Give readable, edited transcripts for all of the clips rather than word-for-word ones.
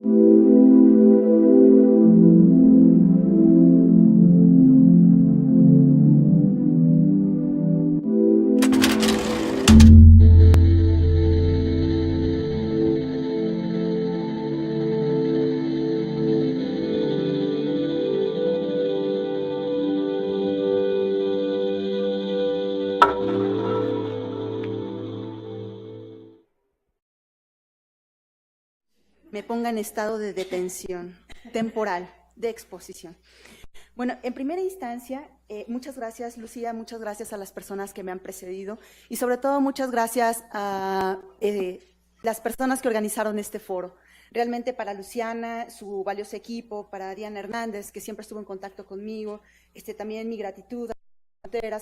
Me ponga en estado de detención temporal, de exposición. Bueno, en primera instancia, muchas gracias, Lucía, muchas gracias a las personas que me han precedido y sobre todo muchas gracias a las personas que organizaron este foro. Realmente para Luciana, su valioso equipo, para Diana Hernández, que siempre estuvo en contacto conmigo, también mi gratitud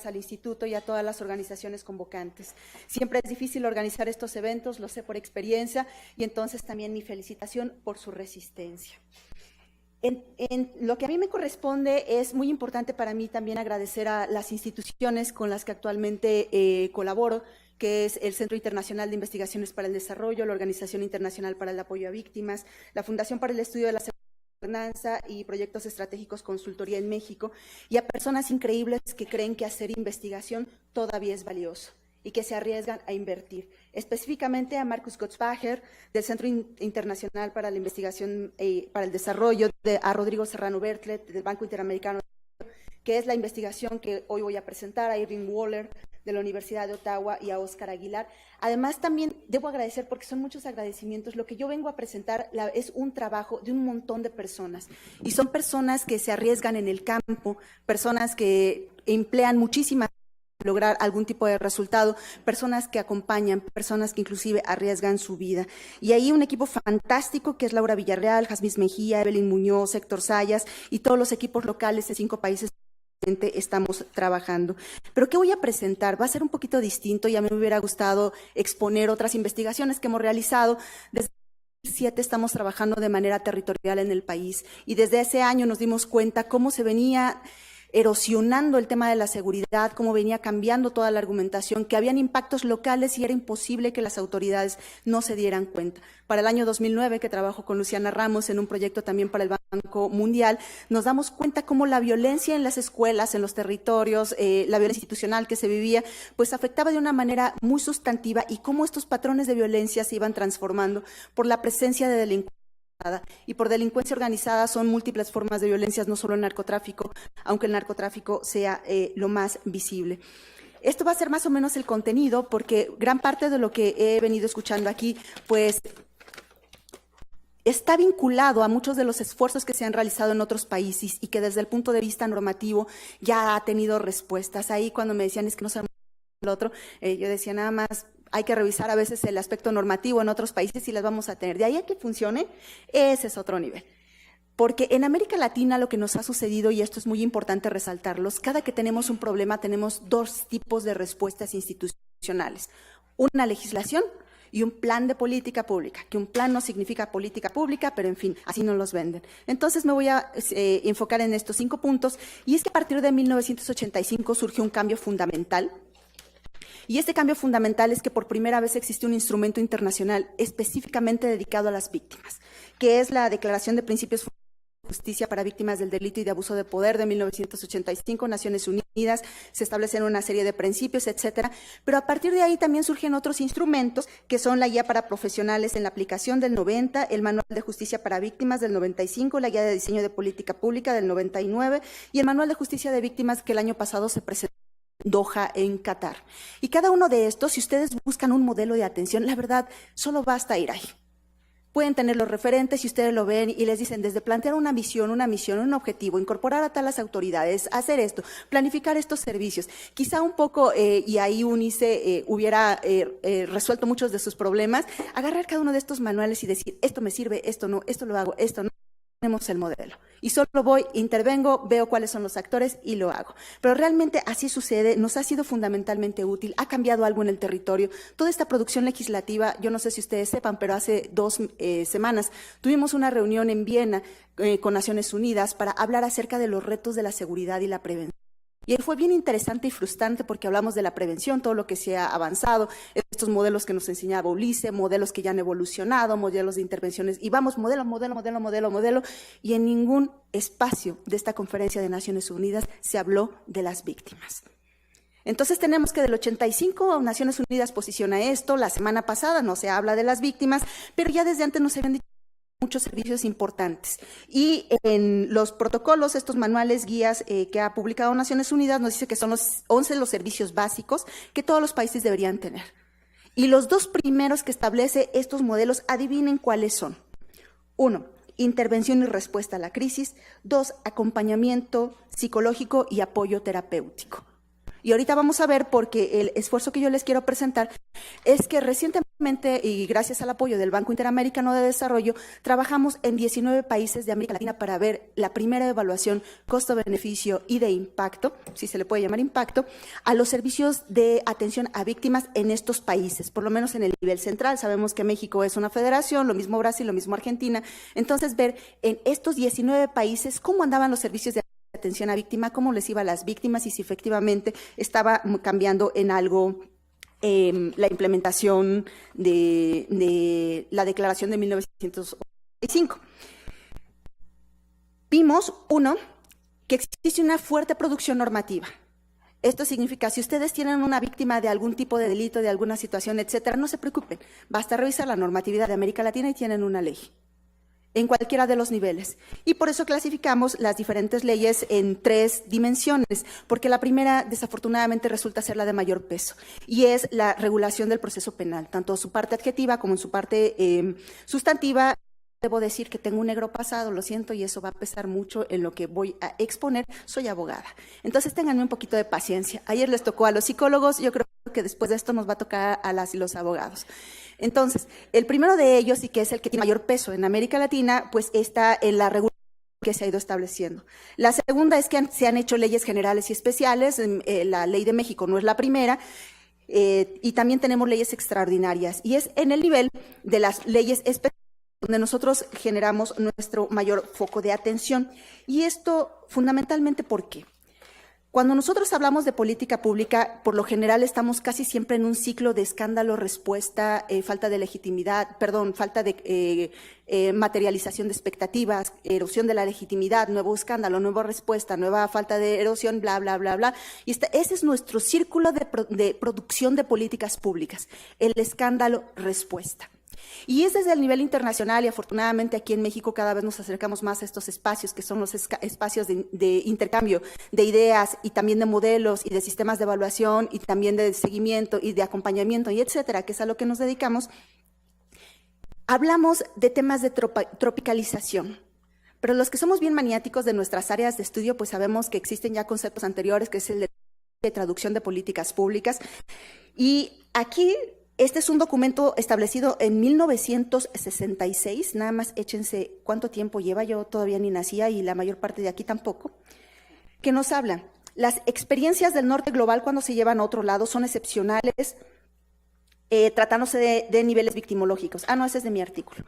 al instituto y a todas las organizaciones convocantes. Siempre es difícil organizar estos eventos, lo sé por experiencia, y entonces también mi felicitación por su resistencia. En lo que a mí me corresponde, es muy importante para mí también agradecer a las instituciones con las que actualmente colaboro, que es el Centro Internacional de Investigaciones para el Desarrollo, la Organización Internacional para el Apoyo a Víctimas, la Fundación para el Estudio de la Gobernanza y Proyectos Estratégicos Consultoría en México, y a personas increíbles que creen que hacer investigación todavía es valioso y que se arriesgan a invertir. Específicamente a Marcus Gottsbacher, del Centro Internacional para la Investigación para el Desarrollo, a Rodrigo Serrano Bertlet, del Banco Interamericano, que es la investigación que hoy voy a presentar, a Irving Waller, de la Universidad de Ottawa, y a Óscar Aguilar. Además, también debo agradecer, porque son muchos agradecimientos, lo que yo vengo a presentar es un trabajo de un montón de personas, y son personas que se arriesgan en el campo, personas que emplean muchísimas lograr algún tipo de resultado, personas que acompañan, personas que inclusive arriesgan su vida. Y ahí un equipo fantástico que es Laura Villarreal, Jazmín Mejía, Evelyn Muñoz, Héctor Sayas y todos los equipos locales de 5 países estamos trabajando. Pero ¿qué voy a presentar? Va a ser un poquito distinto, y a mí me hubiera gustado exponer otras investigaciones que hemos realizado. Desde 2007 estamos trabajando de manera territorial en el país, y desde ese año nos dimos cuenta cómo se venía erosionando el tema de la seguridad, cómo venía cambiando toda la argumentación, que habían impactos locales y era imposible que las autoridades no se dieran cuenta. Para el año 2009, que trabajo con Luciana Ramos en un proyecto también para el Banco Mundial, nos damos cuenta cómo la violencia en las escuelas, en los territorios, la violencia institucional que se vivía, pues afectaba de una manera muy sustantiva, y cómo estos patrones de violencia se iban transformando por la presencia de delincuentes. Y por delincuencia organizada son múltiples formas de violencias, no solo el narcotráfico, aunque el narcotráfico sea lo más visible. Esto va a ser más o menos el contenido, porque gran parte de lo que he venido escuchando aquí, pues está vinculado a muchos de los esfuerzos que se han realizado en otros países y que desde el punto de vista normativo ya ha tenido respuestas. Ahí cuando me decían es que no sabemos lo otro, yo decía nada más, hay que revisar a veces el aspecto normativo en otros países y las vamos a tener. De ahí a que funcione, ese es otro nivel. Porque en América Latina lo que nos ha sucedido, y esto es muy importante resaltarlos, cada que tenemos un problema tenemos 2 tipos de respuestas institucionales. Una legislación y un plan de política pública, que un plan no significa política pública, pero en fin, así nos los venden. Entonces me voy a enfocar en estos 5 puntos, y es que a partir de 1985 surgió un cambio fundamental. Y este cambio fundamental es que por primera vez existe un instrumento internacional específicamente dedicado a las víctimas, que es la Declaración de Principios de Justicia para Víctimas del Delito y de Abuso de Poder de 1985, Naciones Unidas, se establecen una serie de principios, etcétera. Pero a partir de ahí también surgen otros instrumentos, que son la Guía para Profesionales en la Aplicación del 90, el Manual de Justicia para Víctimas del 95, la Guía de Diseño de Política Pública del 99 y el Manual de Justicia de Víctimas que el año pasado se presentó Doha, en Qatar. Y cada uno de estos, si ustedes buscan un modelo de atención, la verdad, solo basta ir ahí. Pueden tener los referentes y ustedes lo ven y les dicen desde plantear una visión, una misión, un objetivo, incorporar a las autoridades, hacer esto, planificar estos servicios. Quizá un poco, y ahí UNICE hubiera resuelto muchos de sus problemas, agarrar cada uno de estos manuales y decir, esto me sirve, esto no, esto lo hago, esto no. Tenemos el modelo y solo voy, intervengo, veo cuáles son los actores y lo hago. Pero realmente así sucede, nos ha sido fundamentalmente útil, ha cambiado algo en el territorio. Toda esta producción legislativa, yo no sé si ustedes sepan, pero hace 2 semanas tuvimos una reunión en Viena con Naciones Unidas para hablar acerca de los retos de la seguridad y la prevención. Y ahí fue bien interesante y frustrante porque hablamos de la prevención, todo lo que se ha avanzado, estos modelos que nos enseñaba Ulises, modelos que ya han evolucionado, modelos de intervenciones, y vamos modelo, y en ningún espacio de esta conferencia de Naciones Unidas se habló de las víctimas. Entonces tenemos que del 85 Naciones Unidas posiciona esto, la semana pasada no se habla de las víctimas, pero ya desde antes nos habían dicho muchos servicios importantes. Y en los protocolos, estos manuales, guías que ha publicado Naciones Unidas, nos dice que son los 11 los servicios básicos que todos los países deberían tener. Y los dos primeros que establece estos modelos, adivinen cuáles son. 1, intervención y respuesta a la crisis. 2, acompañamiento psicológico y apoyo terapéutico. Y ahorita vamos a ver, porque el esfuerzo que yo les quiero presentar es que recientemente, y gracias al apoyo del Banco Interamericano de Desarrollo, trabajamos en 19 países de América Latina para ver la primera evaluación costo-beneficio y de impacto, si se le puede llamar impacto, a los servicios de atención a víctimas en estos países, por lo menos en el nivel central. Sabemos que México es una federación, lo mismo Brasil, lo mismo Argentina. Entonces, ver en estos 19 países cómo andaban los servicios de atención a víctima, cómo les iba a las víctimas y si efectivamente estaba cambiando en algo la implementación de la declaración de 1985. Vimos, uno, que existe una fuerte producción normativa. Esto significa, si ustedes tienen una víctima de algún tipo de delito, de alguna situación, etcétera, no se preocupen, basta revisar la normatividad de América Latina y tienen una ley en cualquiera de los niveles. Y por eso clasificamos las diferentes leyes en 3 dimensiones, porque la primera, desafortunadamente, resulta ser la de mayor peso, y es la regulación del proceso penal, tanto su parte adjetiva como en su parte sustantiva. Debo decir que tengo un negro pasado, lo siento, y eso va a pesar mucho en lo que voy a exponer. Soy abogada. Entonces, ténganme un poquito de paciencia. Ayer les tocó a los psicólogos, yo creo que después de esto nos va a tocar a las y los abogados. Entonces, el primero de ellos, y que es el que tiene mayor peso en América Latina, pues está en la regulación que se ha ido estableciendo. La segunda es que se han hecho leyes generales y especiales. La ley de México no es la primera. Y también tenemos leyes extraordinarias. Y es en el nivel de las leyes especiales donde nosotros generamos nuestro mayor foco de atención. Y esto fundamentalmente, ¿por qué? Cuando nosotros hablamos de política pública, por lo general estamos casi siempre en un ciclo de escándalo, respuesta, falta de legitimidad, falta de materialización de expectativas, erosión de la legitimidad, nuevo escándalo, nueva respuesta, nueva falta de erosión, bla, bla, bla, bla. Y ese es nuestro círculo de producción de políticas públicas, el escándalo, respuesta. Y es desde el nivel internacional, y afortunadamente aquí en México cada vez nos acercamos más a estos espacios, que son los espacios de intercambio de ideas y también de modelos y de sistemas de evaluación y también de seguimiento y de acompañamiento y etcétera, que es a lo que nos dedicamos. Hablamos de temas de tropicalización. Pero los que somos bien maniáticos de nuestras áreas de estudio, pues sabemos que existen ya conceptos anteriores, que es el de traducción de políticas públicas. Y aquí este es un documento establecido en 1966, nada más échense cuánto tiempo lleva, yo todavía ni nacía y la mayor parte de aquí tampoco, que nos habla, las experiencias del norte global cuando se llevan a otro lado son excepcionales, tratándose de niveles victimológicos. Ah, no, ese es de mi artículo.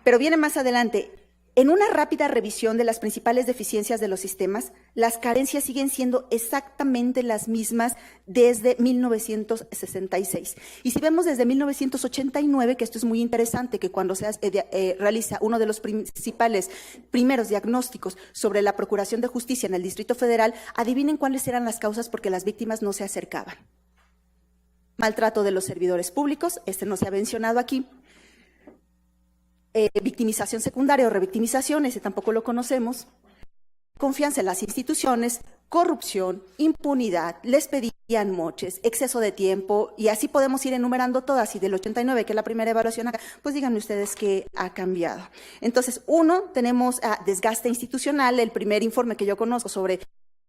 Pero viene más adelante. En una rápida revisión de las principales deficiencias de los sistemas, las carencias siguen siendo exactamente las mismas desde 1966. Y si vemos desde 1989, que esto es muy interesante, que cuando se realiza uno de los primeros diagnósticos sobre la Procuración de Justicia en el Distrito Federal, adivinen cuáles eran las causas porque las víctimas no se acercaban. Maltrato de los servidores públicos, este no se ha mencionado aquí. Victimización secundaria o revictimización, ese tampoco lo conocemos. Confianza en las instituciones, corrupción, impunidad, les pedían moches, exceso de tiempo, y así podemos ir enumerando todas. Y del 89, que es la primera evaluación acá, pues díganme ustedes qué ha cambiado. Entonces, tenemos desgaste institucional. El primer informe que yo conozco sobre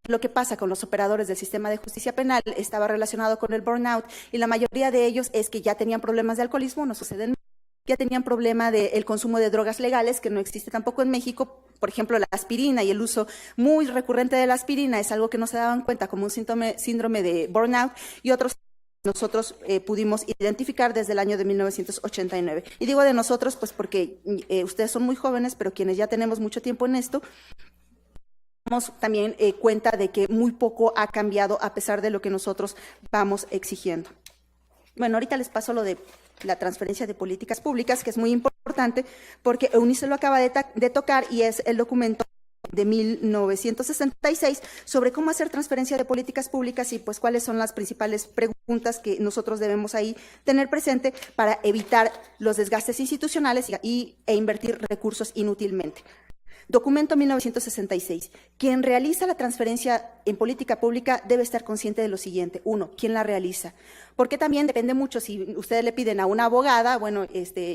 lo que pasa con los operadores del sistema de justicia penal estaba relacionado con el burnout, y la mayoría de ellos es que ya tenían problemas de alcoholismo, no sucede en México. Ya tenían problema del consumo de drogas legales, que no existe tampoco en México. Por ejemplo, la aspirina y el uso muy recurrente de la aspirina es algo que no se daban cuenta como un síndrome de burnout, y otros nosotros pudimos identificar desde el año de 1989. Y digo de nosotros, pues porque ustedes son muy jóvenes, pero quienes ya tenemos mucho tiempo en esto, también cuenta de que muy poco ha cambiado a pesar de lo que nosotros vamos exigiendo. Bueno, ahorita les paso lo de la transferencia de políticas públicas, que es muy importante, porque Eunice lo acaba de tocar y es el documento de 1966 sobre cómo hacer transferencia de políticas públicas y pues cuáles son las principales preguntas que nosotros debemos ahí tener presente para evitar los desgastes institucionales e invertir recursos inútilmente. Documento 1966. Quien realiza la transferencia en política pública debe estar consciente de lo siguiente. Uno, ¿quién la realiza? Porque también depende mucho, si ustedes le piden a una abogada, bueno,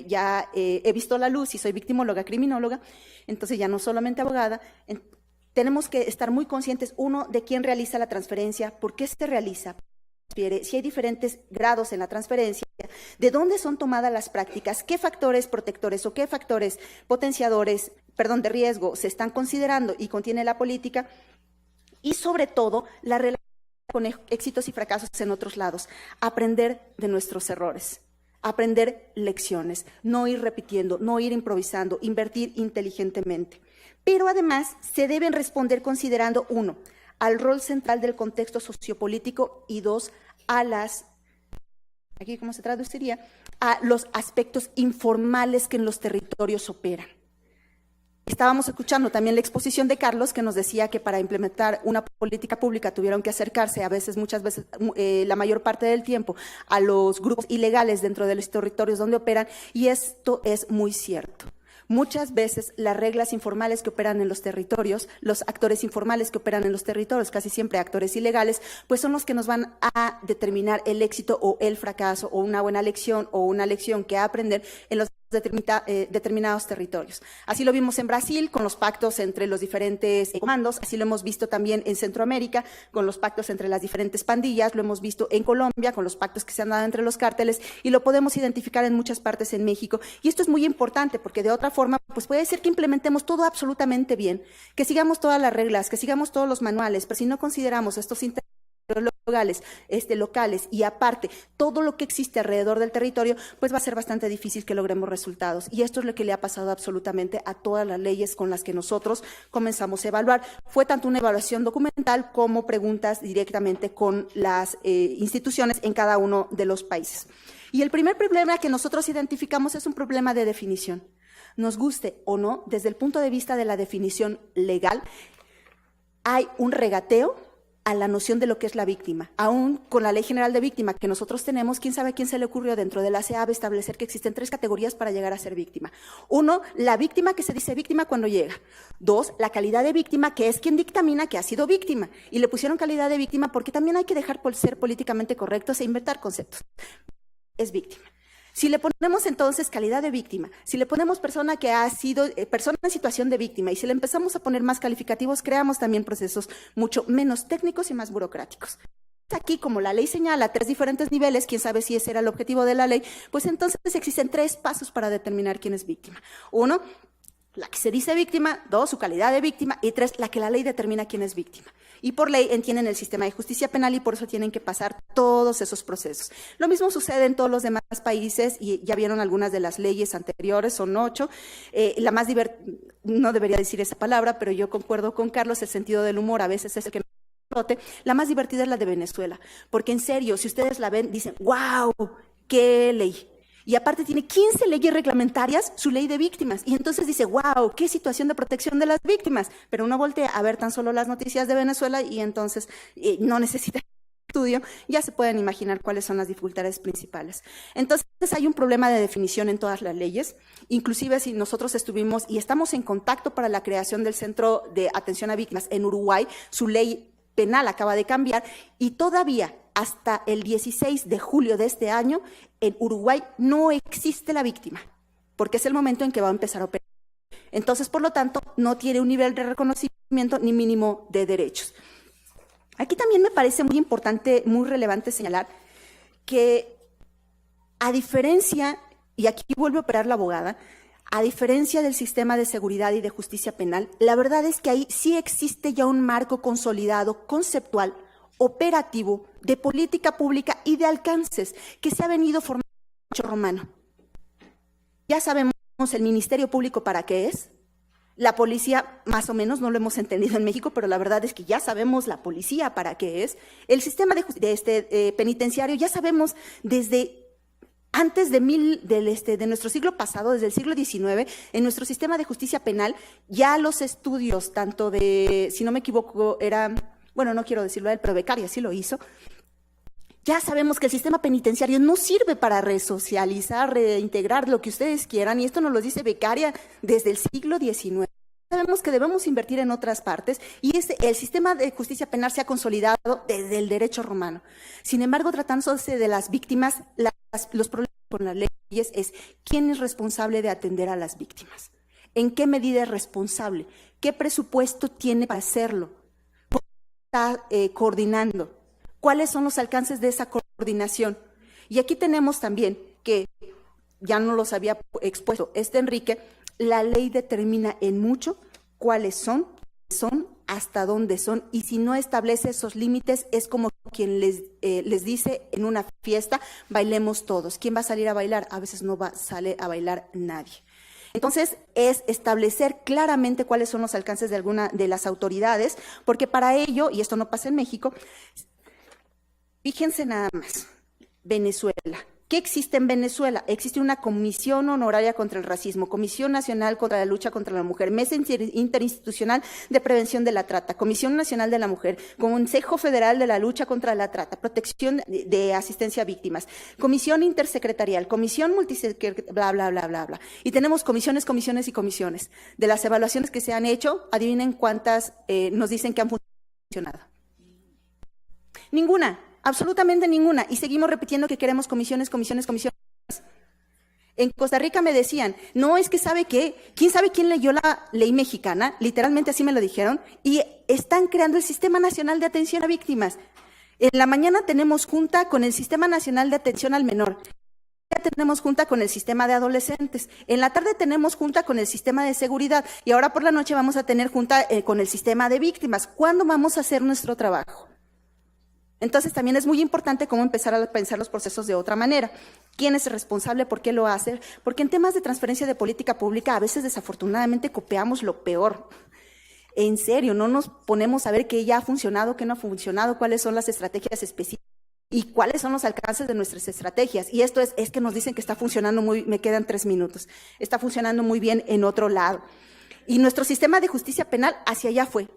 ya he visto la luz y soy victimóloga, criminóloga, entonces ya no solamente abogada, tenemos que estar muy conscientes, uno, de quién realiza la transferencia, por qué se realiza, si hay diferentes grados en la transferencia, de dónde son tomadas las prácticas, qué factores protectores o qué factores potenciadores, de riesgo se están considerando y contiene la política, y sobre todo la relación con éxitos y fracasos en otros lados, aprender de nuestros errores, aprender lecciones, no ir repitiendo, no ir improvisando, invertir inteligentemente. Pero además se deben responder considerando, uno, al rol central del contexto sociopolítico y dos, a las, aquí cómo se traduciría, a los aspectos informales que en los territorios operan. Estábamos escuchando también la exposición de Carlos que nos decía que para implementar una política pública tuvieron que acercarse muchas veces, la mayor parte del tiempo, a los grupos ilegales dentro de los territorios donde operan, y esto es muy cierto. Muchas veces las reglas informales que operan en los territorios, los actores informales que operan en los territorios, casi siempre actores ilegales, pues son los que nos van a determinar el éxito o el fracaso, o una buena lección o una lección que aprender en los determinados territorios. Así lo vimos en Brasil con los pactos entre los diferentes comandos, así lo hemos visto también en Centroamérica con los pactos entre las diferentes pandillas, lo hemos visto en Colombia con los pactos que se han dado entre los cárteles y lo podemos identificar en muchas partes en México. Y esto es muy importante porque de otra forma pues puede ser que implementemos todo absolutamente bien, que sigamos todas las reglas, que sigamos todos los manuales, pero si no consideramos estos locales y aparte todo lo que existe alrededor del territorio, pues va a ser bastante difícil que logremos resultados. Y esto es lo que le ha pasado absolutamente a todas las leyes con las que nosotros comenzamos a evaluar. Fue tanto una evaluación documental como preguntas directamente con las instituciones en cada uno de los países. Y el primer problema que nosotros identificamos es un problema de definición. Nos guste o no, desde el punto de vista de la definición legal, hay un regateo a la noción de lo que es la víctima. Aún con la Ley General de Víctima que nosotros tenemos, quién sabe a quién se le ocurrió dentro de la CEAB establecer que existen 3 categorías para llegar a ser víctima. 1, la víctima que se dice víctima cuando llega. 2, la calidad de víctima, que es quien dictamina que ha sido víctima. Y le pusieron calidad de víctima porque también hay que dejar por ser políticamente correctos e inventar conceptos. Es víctima. Si le ponemos entonces calidad de víctima, si le ponemos persona que ha sido persona en situación de víctima y si le empezamos a poner más calificativos, creamos también procesos mucho menos técnicos y más burocráticos. Aquí, como la ley señala 3 diferentes niveles, quién sabe si ese era el objetivo de la ley, pues entonces existen 3 pasos para determinar quién es víctima. 1, la que se dice víctima. 2, su calidad de víctima. Y 3, la que la ley determina quién es víctima. Y por ley entienden el sistema de justicia penal y por eso tienen que pasar todos esos procesos. Lo mismo sucede en todos los demás países y ya vieron algunas de las leyes anteriores, son 8. La más no debería decir esa palabra, pero yo concuerdo con Carlos, el sentido del humor a veces es el que la más divertida es la de Venezuela, porque en serio, si ustedes la ven, dicen, wow, qué ley. Y aparte tiene 15 leyes reglamentarias, su ley de víctimas. Y entonces dice, wow, qué situación de protección de las víctimas. Pero uno voltea a ver tan solo las noticias de Venezuela y entonces no necesita estudio, ya se pueden imaginar cuáles son las dificultades principales. Entonces hay un problema de definición en todas las leyes, inclusive si nosotros estuvimos y estamos en contacto para la creación del Centro de Atención a Víctimas en Uruguay, su ley penal acaba de cambiar y todavía hasta el 16 de julio de este año en Uruguay no existe la víctima, porque es el momento en que va a empezar a operar. Entonces, por lo tanto, no tiene un nivel de reconocimiento ni mínimo de derechos. Aquí también me parece muy importante, muy relevante señalar que a diferencia, y aquí vuelve a operar la abogada, a diferencia del sistema de seguridad y de justicia penal, la verdad es que ahí sí existe ya un marco consolidado, conceptual, operativo, de política pública y de alcances que se ha venido formando en el derecho romano. Ya sabemos el Ministerio Público para qué es, La policía, más o menos, no lo hemos entendido en México, pero la verdad es que ya sabemos la policía para qué es. El sistema penitenciario, ya sabemos desde antes de nuestro siglo pasado, desde el siglo XIX, en nuestro sistema de justicia penal, ya los estudios, tanto de, si no me equivoco, bueno, no quiero decirlo a él, pero Beccaria sí lo hizo. Ya sabemos que el sistema penitenciario no sirve para resocializar, reintegrar, lo que ustedes quieran, y esto nos lo dice Beccaria desde el siglo XIX. Sabemos que debemos invertir en otras partes, y el sistema de justicia penal se ha consolidado desde el derecho romano. Sin embargo, tratándose de las víctimas, los problemas con las leyes es quién es responsable de atender a las víctimas, en qué medida es responsable, qué presupuesto tiene para hacerlo, cómo está coordinando, cuáles son los alcances de esa coordinación. Y aquí tenemos también que, ya no los había expuesto Enrique, la ley determina en mucho cuáles son, hasta dónde son, y si no establece esos límites, es como quien les dice en una fiesta, bailemos todos. ¿Quién va a salir a bailar? A veces no sale a bailar nadie. Entonces, es establecer claramente cuáles son los alcances de alguna de las autoridades, porque para ello, y esto no pasa en México, fíjense nada más, Venezuela. ¿Qué existe en Venezuela? Existe una Comisión Honoraria contra el Racismo, Comisión Nacional contra la Lucha contra la Mujer, Mesa Interinstitucional de Prevención de la Trata, Comisión Nacional de la Mujer, Consejo Federal de la Lucha contra la Trata, Protección de Asistencia a Víctimas, Comisión Intersecretarial, Comisión Multisecretarial, bla, bla, bla, bla, bla. Y tenemos comisiones y comisiones. De las evaluaciones que se han hecho, adivinen cuántas nos dicen que han funcionado. Ninguna. Absolutamente ninguna. Y seguimos repitiendo que queremos comisiones. En Costa Rica me decían, no, es que ¿sabe qué? ¿Quién sabe quién leyó la ley mexicana? Literalmente así me lo dijeron. Y están creando el Sistema Nacional de Atención a Víctimas. En la mañana tenemos junta con el Sistema Nacional de Atención al Menor. Ya tenemos junta con el sistema de adolescentes. En la tarde tenemos junta con el sistema de seguridad. Y ahora por la noche vamos a tener junta con el sistema de víctimas. ¿Cuándo vamos a hacer nuestro trabajo? Entonces también es muy importante cómo empezar a pensar los procesos de otra manera. ¿Quién es el responsable? ¿Por qué lo hace? Porque en temas de transferencia de política pública a veces desafortunadamente copiamos lo peor. En serio, no nos ponemos a ver qué ya ha funcionado, qué no ha funcionado, cuáles son las estrategias específicas y cuáles son los alcances de nuestras estrategias. Y esto es que nos dicen que está funcionando me quedan 3 minutos, está funcionando muy bien en otro lado. Y nuestro sistema de justicia penal hacia allá fue.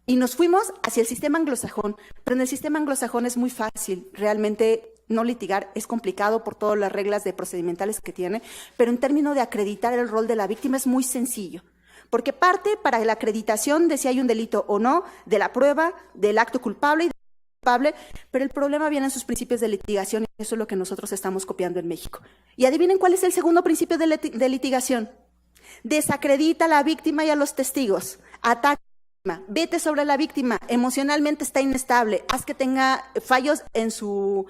Y nos fuimos hacia el sistema anglosajón, pero en el sistema anglosajón es muy fácil, realmente no litigar es complicado por todas las reglas procedimentales que tiene, pero en términos de acreditar el rol de la víctima es muy sencillo, porque parte para la acreditación de si hay un delito o no, de la prueba, del acto culpable y del culpable, pero el problema viene en sus principios de litigación y eso es lo que nosotros estamos copiando en México. Y adivinen cuál es el segundo principio de litigación. Desacredita a la víctima y a los testigos, ataca. Vete sobre la víctima, emocionalmente está inestable, haz que tenga fallos en su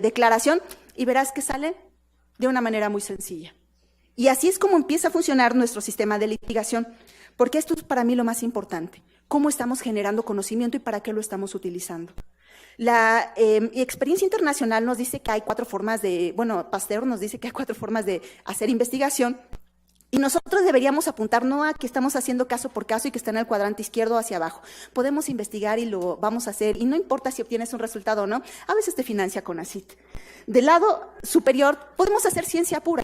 declaración y verás que sale de una manera muy sencilla. Y así es como empieza a funcionar nuestro sistema de litigación, porque esto es para mí lo más importante, cómo estamos generando conocimiento y para qué lo estamos utilizando. La experiencia internacional nos dice que hay 4 formas Pasteur nos dice que hay 4 formas de hacer investigación. Y nosotros deberíamos apuntar no a que estamos haciendo caso por caso y que está en el cuadrante izquierdo hacia abajo. Podemos investigar y lo vamos a hacer, y no importa si obtienes un resultado o no, a veces te financia CONACYT. Del lado superior, podemos hacer ciencia pura,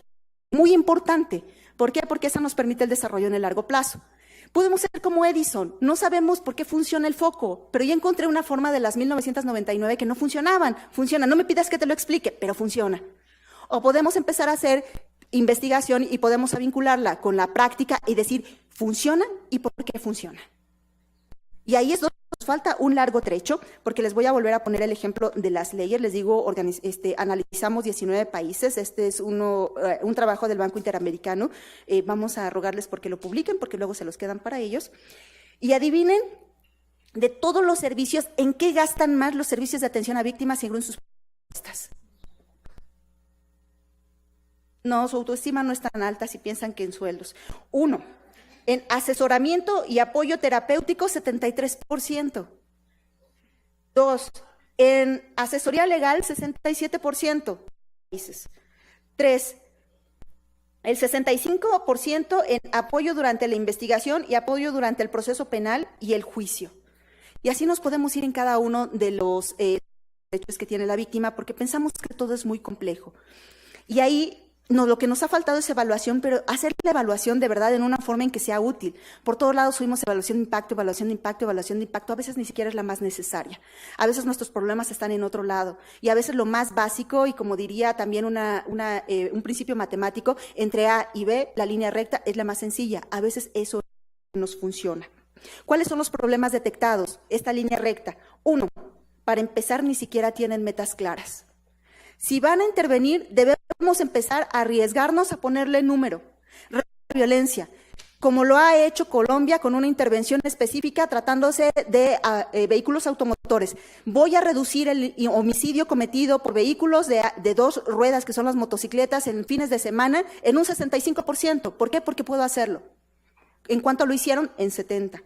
muy importante. ¿Por qué? Porque eso nos permite el desarrollo en el largo plazo. Podemos ser como Edison, no sabemos por qué funciona el foco, pero ya encontré una forma de las 1999 que no funcionaban. Funciona, no me pidas que te lo explique, pero funciona. O podemos empezar a hacer investigación y podemos vincularla con la práctica y decir, ¿funcionan y por qué funcionan? Y ahí es donde nos falta un largo trecho, porque les voy a volver a poner el ejemplo de las leyes. Les digo, analizamos 19 países, este es un trabajo del Banco Interamericano, vamos a rogarles porque lo publiquen, porque luego se los quedan para ellos. Y adivinen, de todos los servicios, ¿en qué gastan más los servicios de atención a víctimas según sus propuestas? No, su autoestima no es tan alta si piensan que en sueldos. 1, en asesoramiento y apoyo terapéutico, 73%. 2, en asesoría legal, 67%. 3, el 65% en apoyo durante la investigación y apoyo durante el proceso penal y el juicio. Y así nos podemos ir en cada uno de los derechos que tiene la víctima, porque pensamos que todo es muy complejo. Y ahí lo que nos ha faltado es evaluación, pero hacer la evaluación de verdad en una forma en que sea útil. Por todos lados subimos evaluación de impacto, evaluación de impacto, evaluación de impacto. A veces ni siquiera es la más necesaria. A veces nuestros problemas están en otro lado. Y a veces lo más básico, y como diría también un principio matemático, entre A y B, la línea recta es la más sencilla. A veces eso nos funciona. ¿Cuáles son los problemas detectados? Esta línea recta. 1, para empezar, ni siquiera tienen metas claras. Si van a intervenir, debemos empezar a arriesgarnos a ponerle número. Violencia, como lo ha hecho Colombia con una intervención específica tratándose de vehículos automotores. Voy a reducir el homicidio cometido por vehículos de 2 ruedas, que son las motocicletas, en fines de semana, en un 65%. ¿Por qué? Porque puedo hacerlo. ¿En cuánto lo hicieron? En 70%.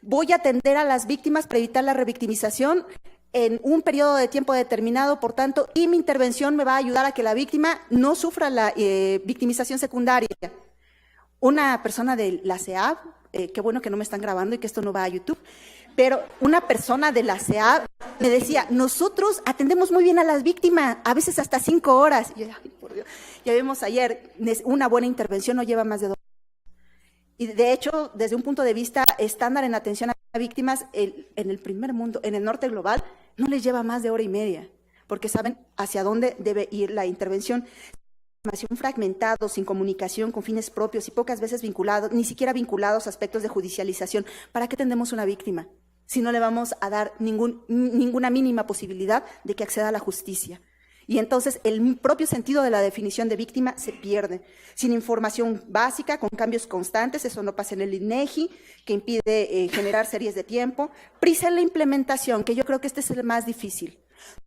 Voy a atender a las víctimas para evitar la revictimización en un periodo de tiempo determinado, por tanto, y mi intervención me va a ayudar a que la víctima no sufra la victimización secundaria. Una persona de la CEAB, qué bueno que no me están grabando y que esto no va a YouTube, pero una persona de la CEAB me decía, nosotros atendemos muy bien a las víctimas, a veces hasta 5 horas. Y yo, ay, por Dios, ya vimos ayer, una buena intervención no lleva más de 2 horas. Y de hecho, desde un punto de vista estándar en atención a víctimas, en el primer mundo, en el norte global, no les lleva más de 1 hora y media, porque saben hacia dónde debe ir la intervención. Información fragmentado, sin comunicación, con fines propios y pocas veces vinculados, ni siquiera vinculados a aspectos de judicialización. ¿Para qué tendemos una víctima si no le vamos a dar ninguna mínima posibilidad de que acceda a la justicia? Y entonces el propio sentido de la definición de víctima se pierde. Sin información básica, con cambios constantes, eso no pasa en el INEGI, que impide generar series de tiempo. Prisa en la implementación, que yo creo que este es el más difícil.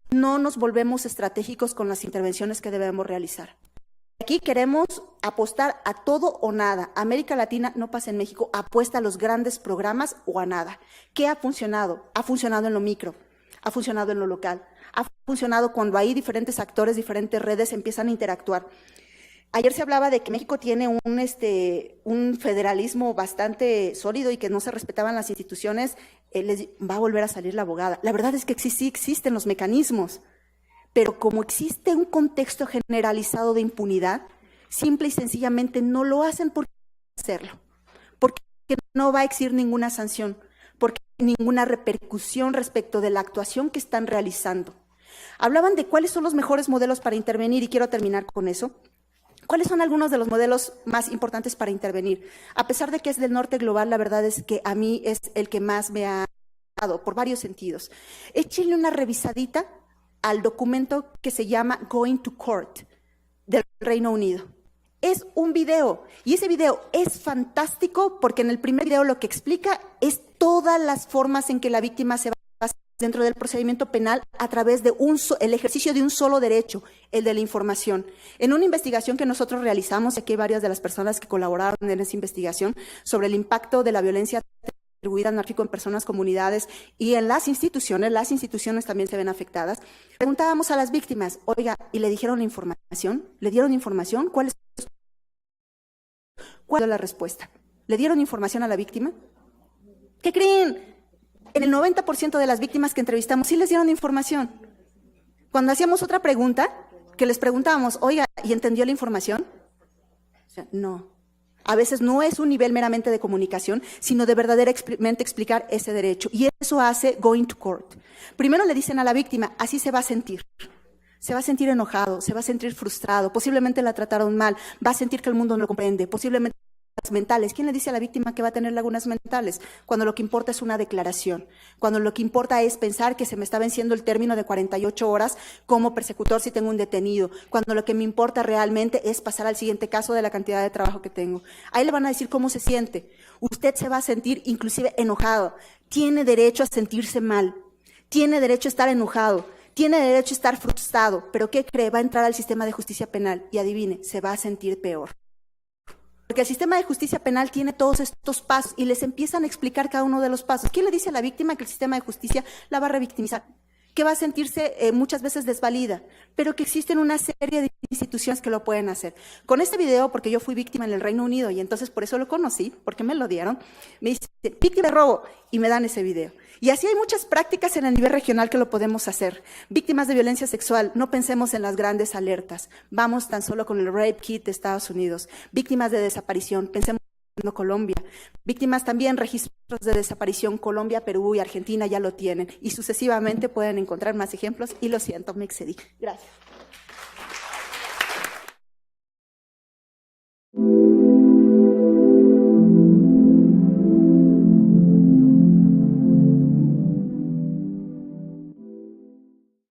No nos volvemos estratégicos con las intervenciones que debemos realizar. Aquí queremos apostar a todo o nada. América Latina, no pasa en México, apuesta a los grandes programas o a nada. ¿Qué ha funcionado? Ha funcionado en lo micro, ha funcionado en lo local. Ha funcionado cuando ahí diferentes actores, diferentes redes empiezan a interactuar. Ayer se hablaba de que México tiene un federalismo bastante sólido y que no se respetaban las instituciones. Les va a volver a salir la abogada. La verdad es que sí existen los mecanismos, pero como existe un contexto generalizado de impunidad, simple y sencillamente no lo hacen por hacerlo, porque no va a existir ninguna sanción, porque ninguna repercusión respecto de la actuación que están realizando. Hablaban de cuáles son los mejores modelos para intervenir y quiero terminar con eso. ¿Cuáles son algunos de los modelos más importantes para intervenir? A pesar de que es del norte global, la verdad es que a mí es el que más me ha dado por varios sentidos. Échenle una revisadita al documento que se llama Going to Court del Reino Unido. Es un video y ese video es fantástico porque en el primer video lo que explica es todas las formas en que la víctima se va dentro del procedimiento penal a través de el ejercicio de un solo derecho, el de la información. En una investigación que nosotros realizamos, aquí hay varias de las personas que colaboraron en esa investigación, sobre el impacto de la violencia atribuida al narcotráfico en personas, comunidades y en las instituciones también se ven afectadas. Preguntábamos a las víctimas, oiga, ¿y le dijeron la información? ¿Le dieron información? ¿Cuál es la respuesta? ¿Le dieron información a la víctima? ¿Qué creen? En el 90% de las víctimas que entrevistamos sí les dieron información. Cuando hacíamos otra pregunta, que les preguntábamos, oiga, ¿y entendió la información? O sea, no. A veces no es un nivel meramente de comunicación, sino de verdaderamente explicar ese derecho. Y eso hace Going to Court. Primero le dicen a la víctima, así se va a sentir. Se va a sentir enojado, se va a sentir frustrado, posiblemente la trataron mal, va a sentir que el mundo no lo comprende, posiblemente mentales. ¿Quién le dice a la víctima que va a tener lagunas mentales? Cuando lo que importa es una declaración, cuando lo que importa es pensar que se me está venciendo el término de 48 horas como persecutor si tengo un detenido, cuando lo que me importa realmente es pasar al siguiente caso de la cantidad de trabajo que tengo. Ahí le van a decir cómo se siente. Usted se va a sentir inclusive enojado. Tiene derecho a sentirse mal, tiene derecho a estar enojado, tiene derecho a estar frustrado, pero ¿qué cree? Va a entrar al sistema de justicia penal y adivine, se va a sentir peor. Porque el sistema de justicia penal tiene todos estos pasos y les empiezan a explicar cada uno de los pasos. ¿Quién le dice a la víctima que el sistema de justicia la va a revictimizar? que va a sentirse muchas veces desvalida, pero que existen una serie de instituciones que lo pueden hacer. Con este video, porque yo fui víctima en el Reino Unido y entonces por eso lo conocí, porque me lo dieron, me dice, víctima de robo, y me dan ese video. Y así hay muchas prácticas en el nivel regional que lo podemos hacer. Víctimas de violencia sexual, no pensemos en las grandes alertas, vamos tan solo con el Rape Kit de Estados Unidos. Víctimas de desaparición, pensemos en Colombia. Víctimas también, registros de desaparición, Colombia, Perú y Argentina ya lo tienen. Y sucesivamente pueden encontrar más ejemplos y lo siento, me excedí. Gracias.